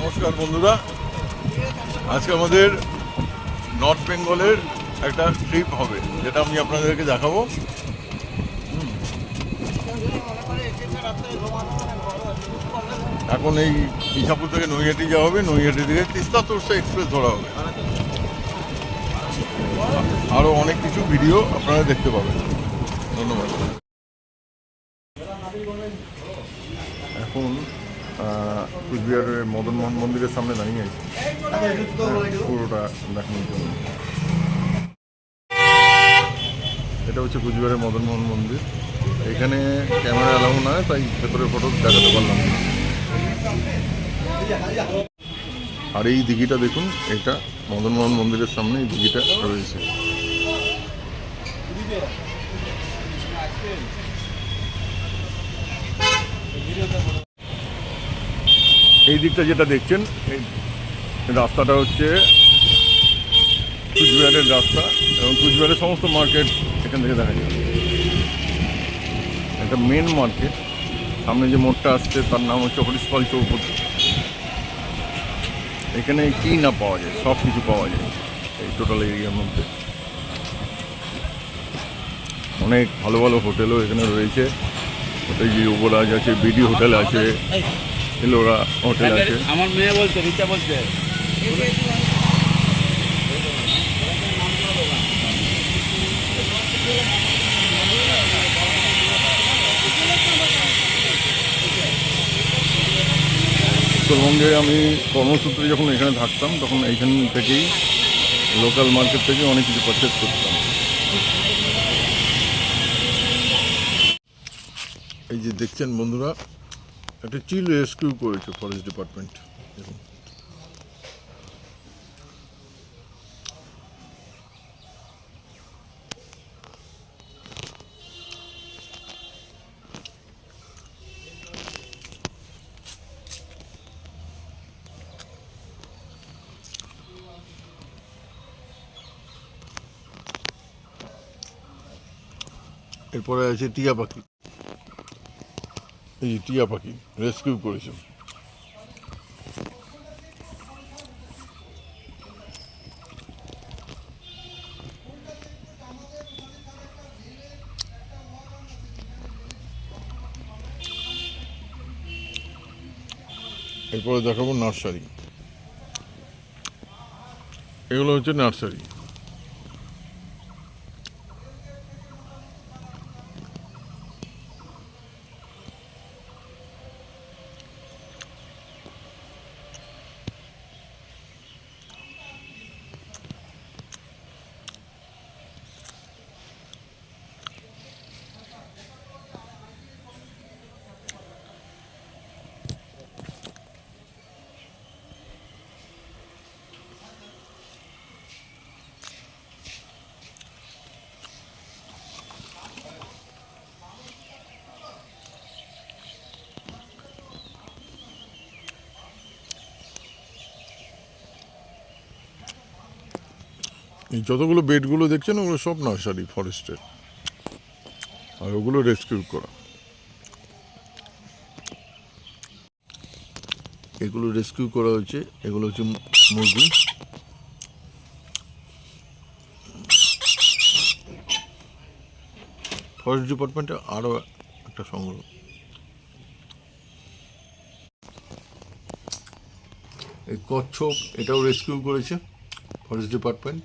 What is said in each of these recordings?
নমস্কার বন্ধুরা, আজকে আমাদের নর্থ বেঙ্গলের একটা ট্রিপ হবে, যেটা আমি আপনাদেরকে দেখাবো। এখন এই ইসাপুর থেকে নৈহাটি যাওয়া হবে, নৈহাটি থেকে তিস্তা তোরসা এক্সপ্রেস ধরা হবে। আরও অনেক কিছু ভিডিও আপনারা দেখতে পাবেন। ধন্যবাদ। এখন কুচবিহারের মদন মোহন মন্দিরের সামনে দাঁড়িয়ে আছি পুরোটা দেখানোর জন্য। এটা হচ্ছে কুচবিহারের মদন মোহন মন্দির। এখানে ক্যামেরা অ্যালাউ না, তাই ভেতরের ফটো দেখাতে পারলাম না। আর এই দিঘিটা দেখুন, এটা মদন মোহন মন্দিরের সামনে এই দিঘিটা রয়েছে। এই দিকটা যেটা দেখছেন, এই রাস্তাটা হচ্ছে কুচবিহারের রাস্তা, এবং কুচবিহারের সমস্ত মার্কেট এখান থেকে দেখা যায়। একটা মেন মার্কেট, সামনে যে মোড়টা আসছে তার নাম হচ্ছে হরিশপাল চৌপতি। এখানে কী না পাওয়া যায়, সব কিছু পাওয়া যায় এই টোটাল এরিয়ার মধ্যে। অনেক ভালো ভালো হোটেলও এখানে রয়েছে। হোটেল যুবরাজ আছে, বিডি হোটেল আছে, এলোরা হোটেল আছে। আমার মেয়ে বলছে, রিচা বলছে উত্তরবঙ্গে আমি কর্মসূত্রে যখন এখানে থাকতাম, তখন এইখান থেকেই লোকাল মার্কেট থেকে অনেক কিছু পারচেস করতাম। এই যে দেখছেন বন্ধুরা, একটা চিল রেস্কিউ করেছে ফরেস্ট ডিপার্টমেন্ট। দেখুন, এরপরে আছে টিয়া পাখি। এই টিয়া পাখি রেস্কিউ করেছে। এরপরে দেখাবো নার্সারি। এগুলো হচ্ছে নার্সারি। এই যতগুলো বেডগুলো দেখছেন, ওগুলো সব নার্সারি ফরেস্টের, আর ওগুলো রেস্কিউ করা। এগুলো রেস্কিউ করা হয়েছে। এগুলো হচ্ছে মুরগি। ফরেস্ট ডিপার্টমেন্টে আরও একটা সংগ্রহ। এই কচ্ছপ, এটাও রেস্কিউ করেছে ফরেস্ট ডিপার্টমেন্ট।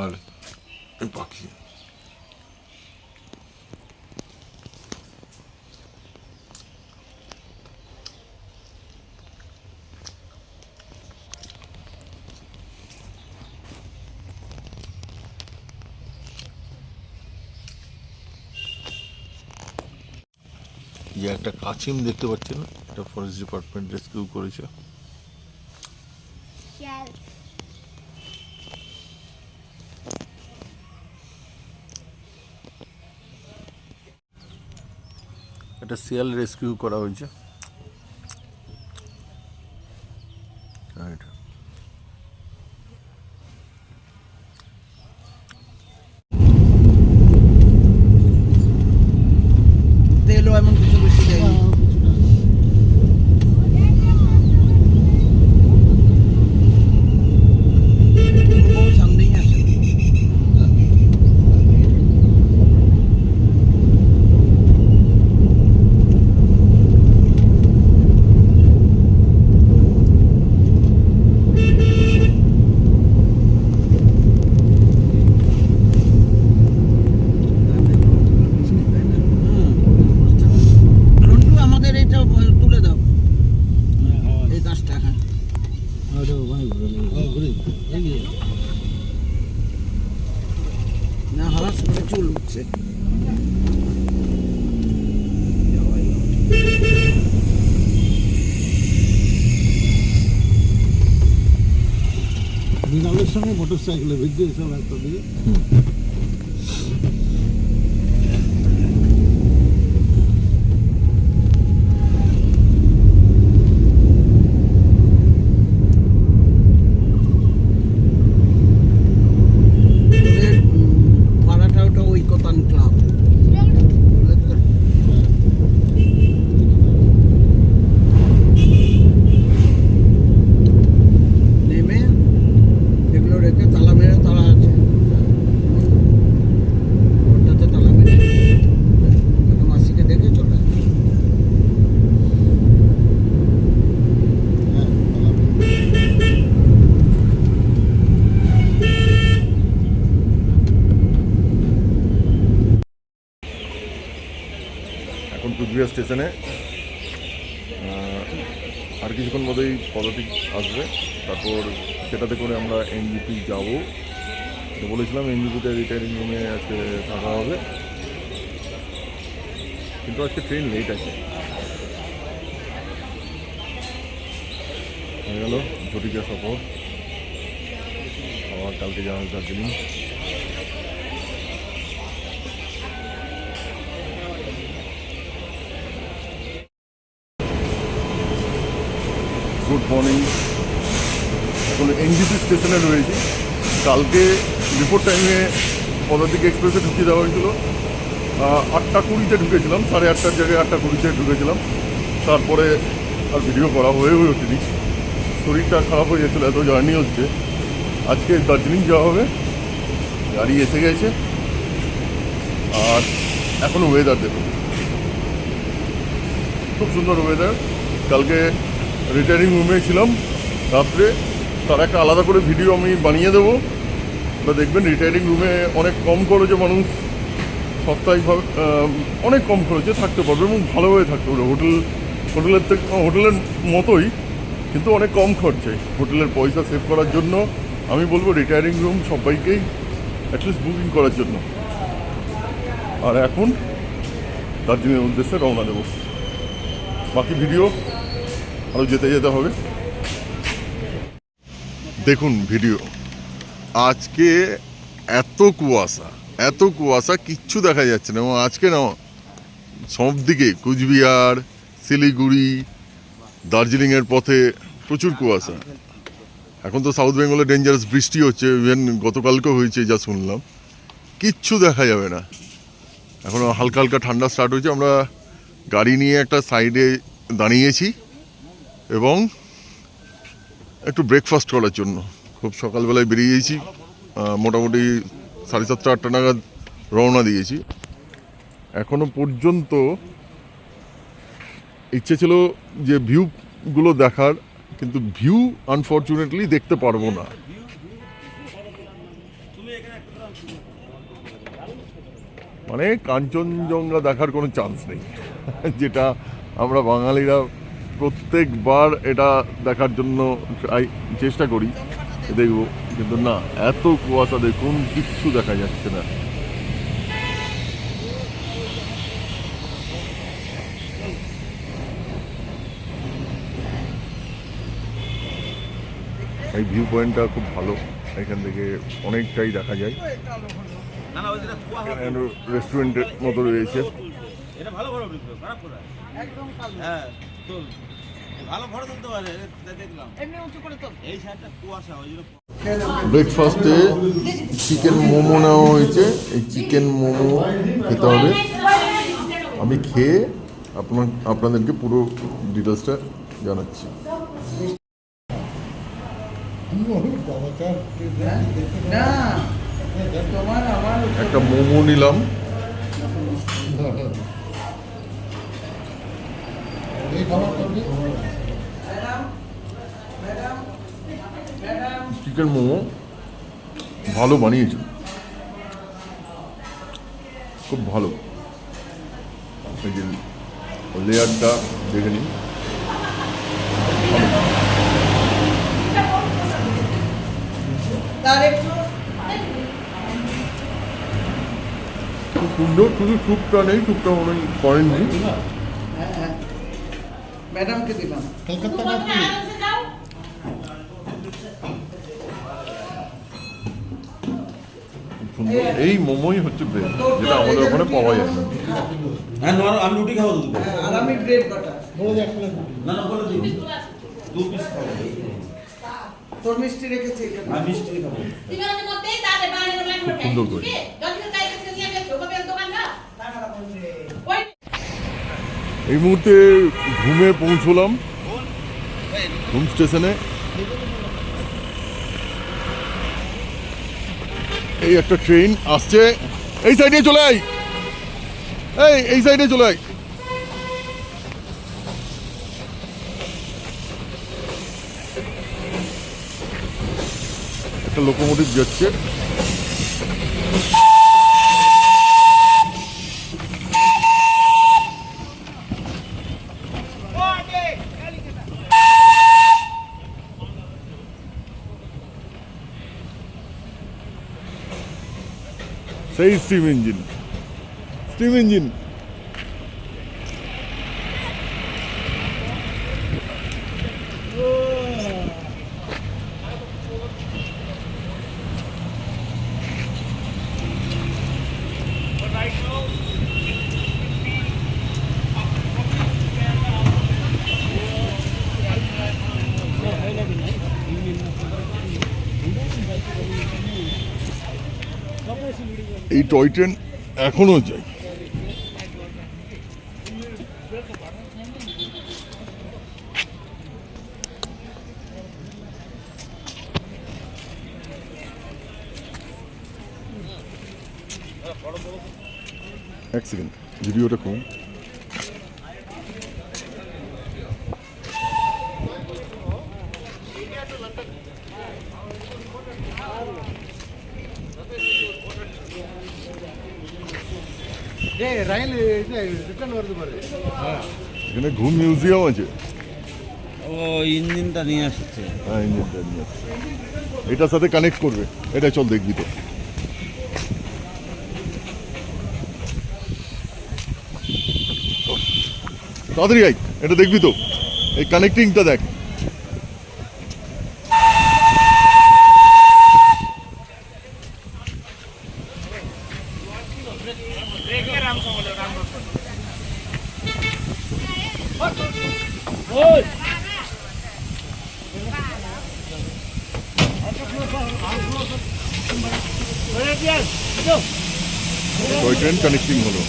আর এই পাখি, যে একটা কাছিম দেখতে পাচ্ছেন, এটা ফরেস্ট ডিপার্টমেন্ট রেস্কিউ করেছে। একটা শিয়াল রেস্কিউ করা হয়েছে। তেলও এমন কিছু বেশি যায়নি। যাচ্ছে। মৃণালের সঙ্গে মোটর সাইকেলে ভিড়ছে এসব একটা দিয়ে। এখন কুচবিহার স্টেশনে আর কিছুক্ষণ মধ্যেই পদাতিক আসবে, তারপর সেটাতে করে আমরা এনজিপি যাব। তো বলেছিলাম এনজিপিতে রিটায়ারিং রুমে আজকে থাকা হবে, কিন্তু আজকে ট্রেন লেট আছে। হয়ে গেল ঝটিকা সফর, আবার কালকে যাওয়া হবে দার্জিলিং। Good morning. এখন এনজিপি স্টেশনে রয়েছি। কালকে বিফোর টাইমে পদাতিক এক্সপ্রেসে ঢুকিয়ে দেওয়া হয়েছিল। 8টা 20-তে ঢুকেছিলাম, 8:30টার জায়গায় 8টা 20-তে ঢুকেছিলাম। তারপরে আর ভিডিও করা হয়ে ওঠেনি, শরীরটা খারাপ হয়ে যাচ্ছিলো, এত জার্নি হচ্ছে। আজকে দার্জিলিং যাওয়া হবে, গাড়ি এসে গেছে। আর এখন ওয়েদার দেখুন, খুব সুন্দর ওয়েদার। কালকে রিটায়ারিং রুমে ছিলাম রাত্রে, তার একটা আলাদা করে ভিডিও আমি বানিয়ে দেবো। বা দেখবেন রিটায়ারিং রুমে অনেক কম খরচে মানুষ সাপ্তাহিকভাবে অনেক কম খরচে থাকতে পারবে এবং ভালোভাবে থাকতে পারবে। হোটেলের মতোই, কিন্তু অনেক কম খরচে। হোটেলের পয়সা সেভ করার জন্য আমি বলবো রিটায়ারিং রুম সবাইকেই অ্যাটলিস্ট বুকিং করার জন্য। আর এখন দার্জিলিংয়ের উদ্দেশ্যে রওনা দেবো। বাকি ভিডিও আরও যেতে যেতে হবে। দেখুন ভিডিও, আজকে এত কুয়াশা কিচ্ছু দেখা যাচ্ছে না। এবং আজকে না সব দিকে কুচবিহার, শিলিগুড়ি, দার্জিলিংয়ের পথে প্রচুর কুয়াশা। এখন তো সাউথ বেঙ্গলে ডেঞ্জারাস বৃষ্টি হচ্ছে, ইভেন গতকালকেও হয়েছে যা শুনলাম। কিচ্ছু দেখা যাবে না। এখন হালকা হালকা ঠান্ডা স্টার্ট হয়েছে। আমরা গাড়ি নিয়ে একটা সাইডে দাঁড়িয়েছি এবং একটু ব্রেকফাস্ট করার জন্য খুব সকালবেলায় বেরিয়েছি। মোটামুটি 7:30 8টা নাগাদ রওনা দিয়েছি। এখনো পর্যন্ত ইচ্ছে ছিল যে ভিউগুলো দেখার, কিন্তু ভিউ আনফর্চুনেটলি দেখতে পারবো না। মানে কাঞ্চনজঙ্ঘা দেখার কোনো চান্স নেই, যেটা আমরা বাঙালিরা প্রত্যেকবার এটা দেখার জন্য চেষ্টা করি, দেখব, কিন্তু না, এত কুয়াশা দেখুন, কিচ্ছু দেখা যাচ্ছে না। এই ভিউ পয়েন্টটা খুব ভালো, এখান থেকে অনেকটাই দেখা যায়। রেস্টুরেন্টের মতো রয়েছে। ব্রেকফাস্টে চিকেন মোমো নেওয়া হয়েছে। এই চিকেন মোমো খেতে হবে। আমি খেয়ে আপনাদেরকে পুরো ডিটেলসটা জানাচ্ছি। একটা মোমো নিলাম, চিকেন মোমো ভালো বানিয়েছে, খুব ভালো। এই যে লেয়ারটা দেখে নিন, সুন্দর, শুধু স্যুপটা নেই, স্যুপটা মনে হয় করেননি। হ্যাঁ ম্যাডামকে দিলাম। কলকাতা না কি? খুব সুন্দর। এই মোমোই হচ্ছে বেস্ট, যেটা আমাদের ওখানে পাওয়া যায় না। হ্যাঁ আমি রুটি খাবো দুটো। আর আমি ব্রেড বাটার। বলে দে এক প্লেট রুটি। না বলে দিন 2 পিস খাবো। তোর মিষ্টি রেখেছি এখানে। আমি মিষ্টি খাবো। খুব সুন্দর করে। এই মুহূর্তে ঘুমে পৌঁছলাম, ঘুম স্টেশনে। এই একটা ট্রেন আসছে, এই সাইডে চলে আয়, এই সাইডে চলে আয়। একটা লোকোমোটিভ যাচ্ছে। সেই স্টিম ইঞ্জিন, স্টিম ইঞ্জিন। এই টয় ট্রেন এখনো যায়। এক সেকেন্ড, ভিডিওটা কম। ರೈಲ್ ಇದೆ ರಿಟರ್ನ್ ಬರೆದು ಬರ್ರಿ. এখানে ঘুম মিউজিয়াম আছে। ও ইঞ্জিনটা নিয়ে আসছে। হ্যাঁ, ইঞ্জিনটা নিয়ে আসছে। এটার সাথে কানেক্ট করবে, এটা চল দেখবি তো। তাড়াতাড়ি আয়, এটা দেখবি তো, এই কানেক্টিংটা দেখ। টয় ট্রেন কানেক্টিং হলো।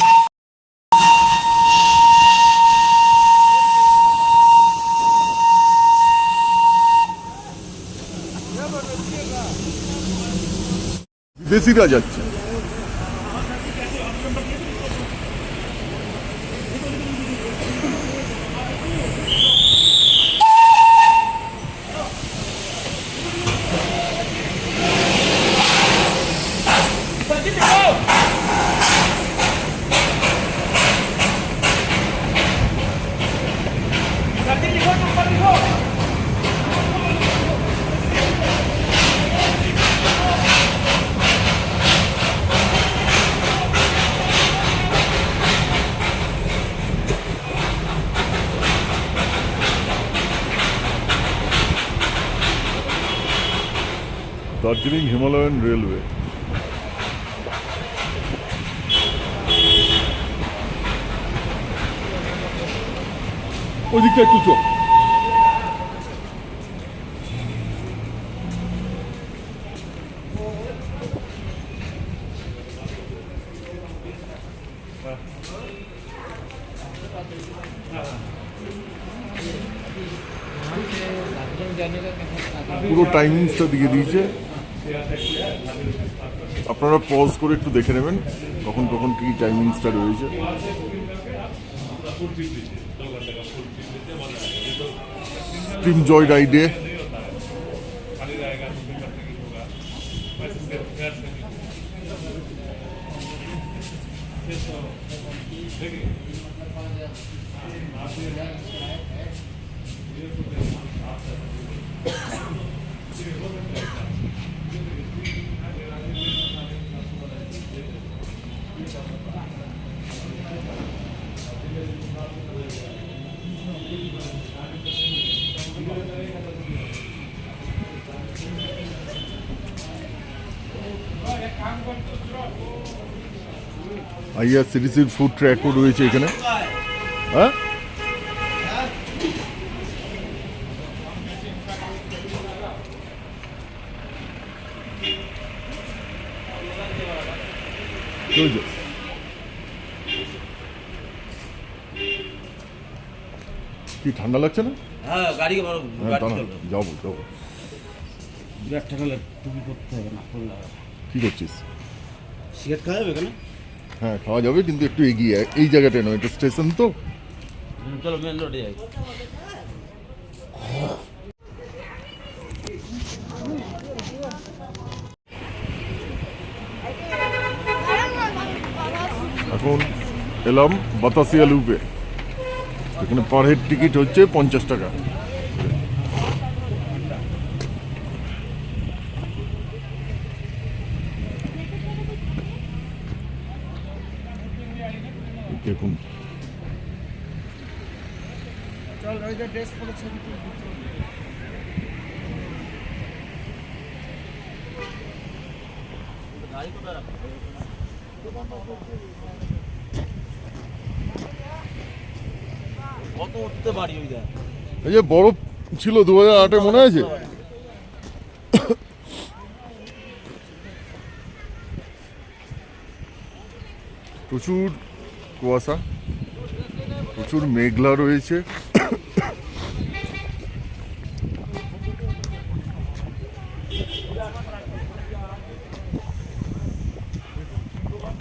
বিদেশিরা যাচ্ছে। Darjeeling Himalayan railway. ওইদিকটা একটু চোখ। পুরো টাইমিংসটা দিয়ে দিয়েছে, আপনারা পজ করে একটু দেখে নেবেন কখন কখন কি টাইমিংসটা রয়েছে। স্টিম জয় রাইডে আইআরসিটিসির ফুড ট্র্যাকও রয়েছে এখানে। হ্যাঁ, চলছে। কি ঠান্ডা লাগছে না? হ্যাঁ গাড়ি বড় হ্যাঁ, গাড়ি দাঁড়া, চলবে। যাবো যাবো। বিরাট ঠান্ডা লাগে, টুপি করতে হবে না করলে হবে। কি করছিস? সিগারেট খাওয়া যাবে এখানে? হ্যাঁ, খাওয়া যাবে, কিন্তু একটু এগিয়ে, এই জায়গাটায় নয়, এটা স্টেশন তো। চলো মেন রোডে যাই। এখন এলাম বাতাসিয়া লুপে। এখানে পার হেড টিকিট হচ্ছে 50 টাকা। দেখুন, চল ওই যে ড্রেস পরে ছবি তুলবি। কত উঠতে পারি ওই দেখ। এই যে বরফ ছিল 2008-এ, মনে আছে? প্রচুর কুয়াশা, প্রচুর মেঘলা রয়েছে।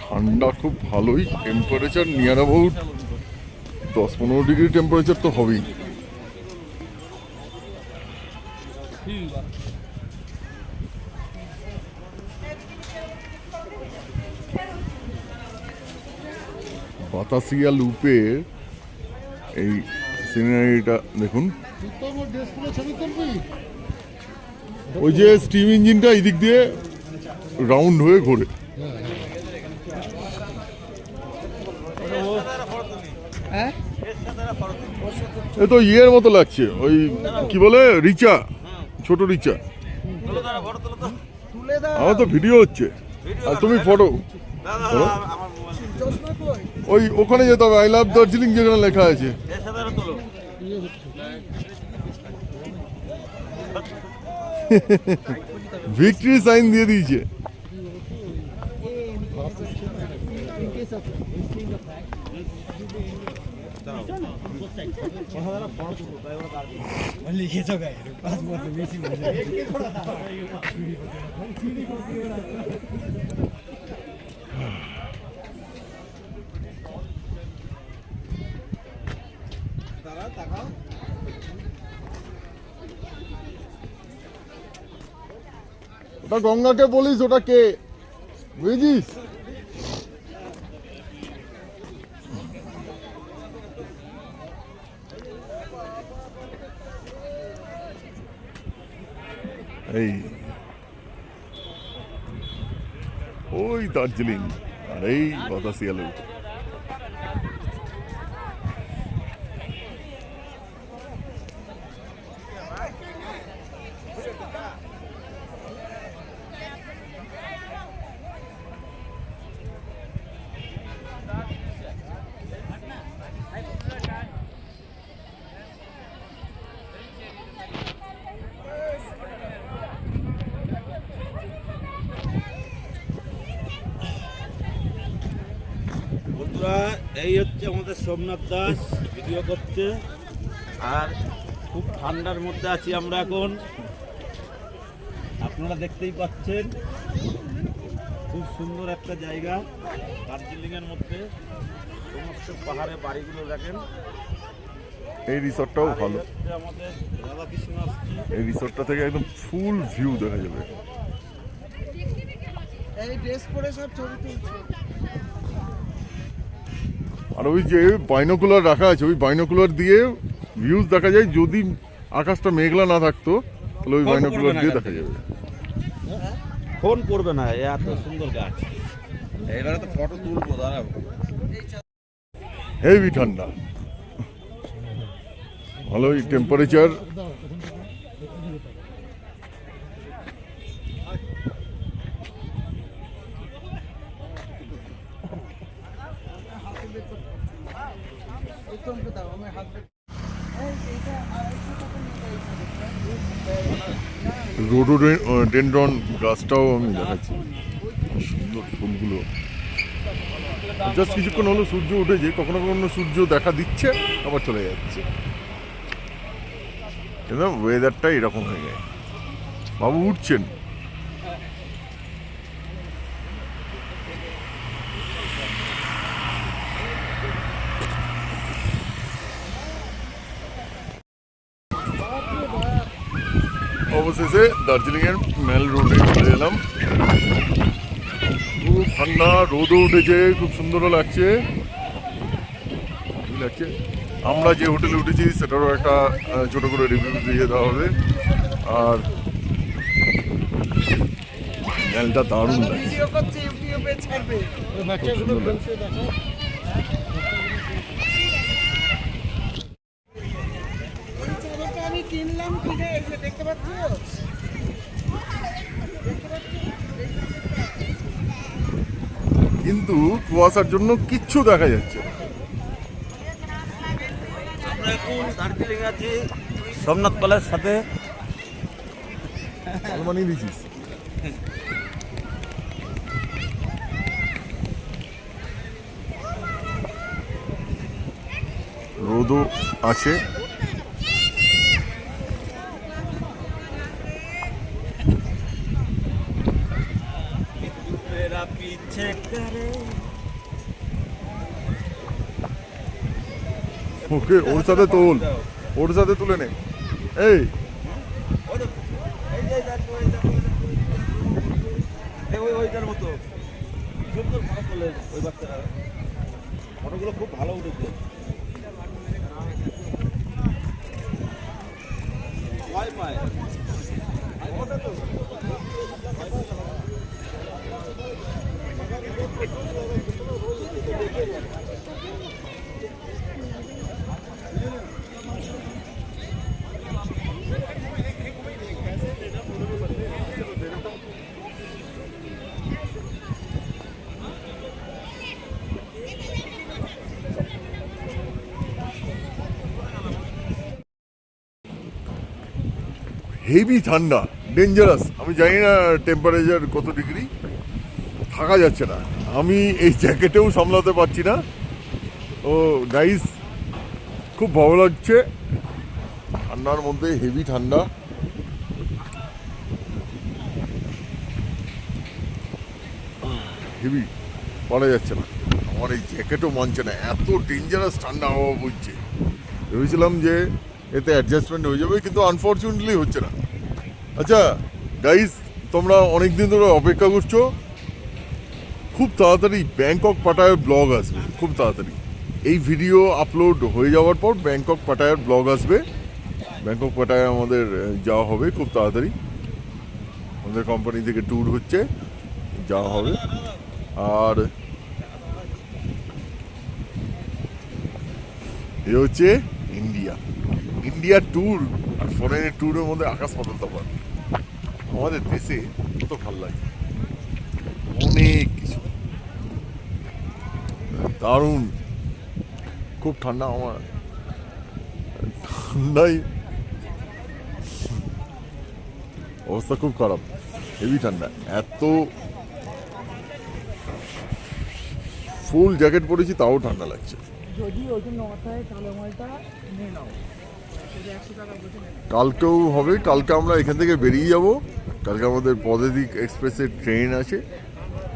ঠান্ডা খুব ভালোই, temperature near about 10-15 degree temperature তো হবেই। বাতাসিয়া লুপের এই সিনারিটা দেখুন। তুই তো আমার ড্রেস পরে ছবি তুলবি। ওই যে স্টিম ইঞ্জিনটা এই দিক দিয়ে রাউন্ড হয়ে ঘোরে। হ্যাঁ এ তো ইয়ের মতো লাগছে, ওই কি বলে, রিচা, ছোট রিচা। তুলে দাও। আমার তো ভিডিও হচ্ছে আর তুমি ফটো। চশমা কই? ওই ওখানে যেতে হবে, আই লাভ দার্জিলিং যেখানে লেখা আছে। ভিক্টরি সাইন দিয়ে দিয়েছে। ওটা গঙ্গাকে বলিস, ওটা কে বুঝিস? এই ওই দার্জিলিং আর এই বাতাসিয়া লুপ। বন্ধুরা, এই হচ্ছে আমাদের সোমনাথ দাস ভিডিও করছে, আর খুব ঠান্ডার মধ্যে আছি আমরা এখন। আপনারা দেখতেই পাচ্ছেন খুব সুন্দর একটা জায়গা দার্জিলিংয়ের মধ্যে। সমস্ত পাহাড়ে বাড়িগুলো দেখেন। এই রিসর্টটাও আর এই ভালো। হচ্ছে আমাদের রাধাকৃষ্ণ আসছে। এই রিসর্টটা থেকে একদম ফুল ভিউ দেখা যাবে। এই ড্রেস পরে সব ছবি তুলছে। আর ওই যে বাইনোকুলার রাখা আছে, ওই বাইনোকুলার দিয়ে ভিউজ দেখা যায়। যদি আকাশটা মেঘলা না থাকতো তাহলে ওই ফোন বাইনোকুলার করবে না দিয়ে এখান দেখা থেকে। যাবে। ফোন করবে না, এত সুন্দর গাছ। এবারে তো ফটো তুলবো, দাঁড়াবো। হেভি ঠান্ডা, ভালোই টেম্পারেচার। রোডোডেনড্রন গাছটাও আমি দেখাচ্ছি, সুন্দর ফুলগুলো। জাস্ট কিছুক্ষণ হলো সূর্য উঠেছে, কখনো কখনো সূর্য দেখা দিচ্ছে আবার চলে যাচ্ছে, কিন্তু ওয়েদারটা এরকম হয়ে যায়। বাবু উঠছেন, অবশেষে দার্জিলিংয়ের মেল রোডে চলে এলাম। খুব ঠান্ডা, রোদও উঠেছে, খুব সুন্দরও লাগছে। আমরা যে হোটেলে উঠেছি সেটারও একটা ছোট করে রিভিউ দিয়ে দেওয়া হবে। আর মেলটা দারুণ লাগছে। ভিডিও করছে, ইউটিউবে ছাড়বে। বাচ্চাগুলো খেলছে দেখো। এই চাদরটা আমি কিনলাম, কিনে এই যে দেখতে পাচ্ছ, কিন্তু কুয়াশার জন্য কিচ্ছু দেখা যাচ্ছে না। আমরা এখন দার্জিলিং আছি সোমনাথ কলের সাথে। মানিয়ে দিছিস। রোদও আছে, मेरा पीछे करे। ওকে ওর সাথে তোল, ওর সাথে তুলে নে। এই ওইটার মতো সুন্দর ফটো তোলে ওই বাচ্চারা, ফটোগুলো খুব ভালো উঠেছে। ওয়াইফাই হেভি ঠান্ডা, ডেঞ্জারাস। আমি জানি না টেম্পারেচার কত ডিগ্রি, থাকা যাচ্ছে না। আমি এই জ্যাকেটেও সামলাতে পারছি না। ও গাইস, খুব ভালো লাগছে ঠান্ডার মধ্যে, হেভি ঠান্ডা। হেভি, পারা যাচ্ছে না। আমার এই জ্যাকেটও মানছে না, এত ডেঞ্জারাস ঠান্ডা হাওয়া বইছে। ভেবেছিলাম যে এতে অ্যাডজাস্টমেন্ট হয়ে যাবে, কিন্তু আনফর্চুনেটলি হচ্ছে না। আচ্ছা গাইস, তোমরা অনেক দিন ধরে অপেক্ষা করছো, খুব তাড়াতাড়ি ব্যাংকক পাটায়ার ব্লগ আসবে, খুব তাড়াতাড়ি। এই ভিডিও আপলোড হয়ে যাওয়ার পর ব্যাংকক পাটায়ার ব্লগ আসবে। ব্যাংকক পাটায়া আমাদের যাওয়া হবে খুব তাড়াতাড়ি, আমাদের কোম্পানি থেকে ট্যুর হচ্ছে, যাওয়া হবে। আর এ হচ্ছে ইন্ডিয়া ট্যুর আর ফরেনের ট্যুরের মধ্যে আকাশ পাতাল তফাৎ। আমাদের দেশে কত ভালো লাগে, অনেক কিছু দারুণ। খুব ঠান্ডা, আমার ঠান্ডায় অবস্থা খুব খারাপ, হেভি ঠান্ডা। এত ফুল জ্যাকেট পরেছি তাও ঠান্ডা লাগছে। যদি ওই জন্য মাথায় কালো মালটা নিয়ে নাও, 100 টাকা বসে নেবে। কালকেও হবে, কালকে আমরা এখান থেকে বেরিয়ে যাব। কালকে আমাদের পদাতিক এক্সপ্রেসের ট্রেন আছে,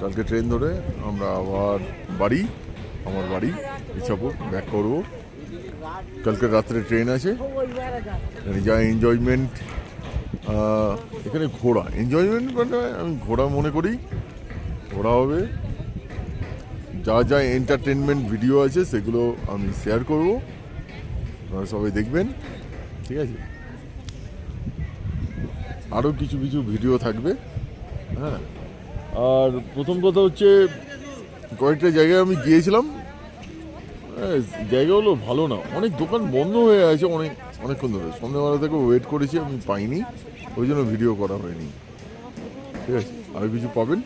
কালকে ট্রেন ধরে আমরা আবার আমার বাড়ি ইচ্ছাপুর ব্যাক করব। কালকে রাত্রে ট্রেন আছে, এখানে যা এনজয়মেন্ট, এখানে ঘোরা এনজয়মেন্ট, মানে আমি ঘোরা মনে করি, ঘোরা হবে। যা যা এন্টারটেনমেন্ট ভিডিও আছে সেগুলো আমি শেয়ার করব, আপনারা সবাই দেখবেন, ঠিক আছে। আরও কিছু কিছু ভিডিও থাকবে, হ্যাঁ। আর প্রথম কথা হচ্ছে, কয়েকটা জায়গায় আমি গিয়েছিলাম, জায়গাগুলো ভালো না, অনেক দোকান বন্ধ হয়ে আছে অনেকক্ষণ ধরে। সন্ধ্যেবেলা থেকে ওয়েট করেছি, আমি পাইনি, ওই জন্য ভিডিও করা হয়নি, ঠিক আছে। আরও কিছু পাবেন।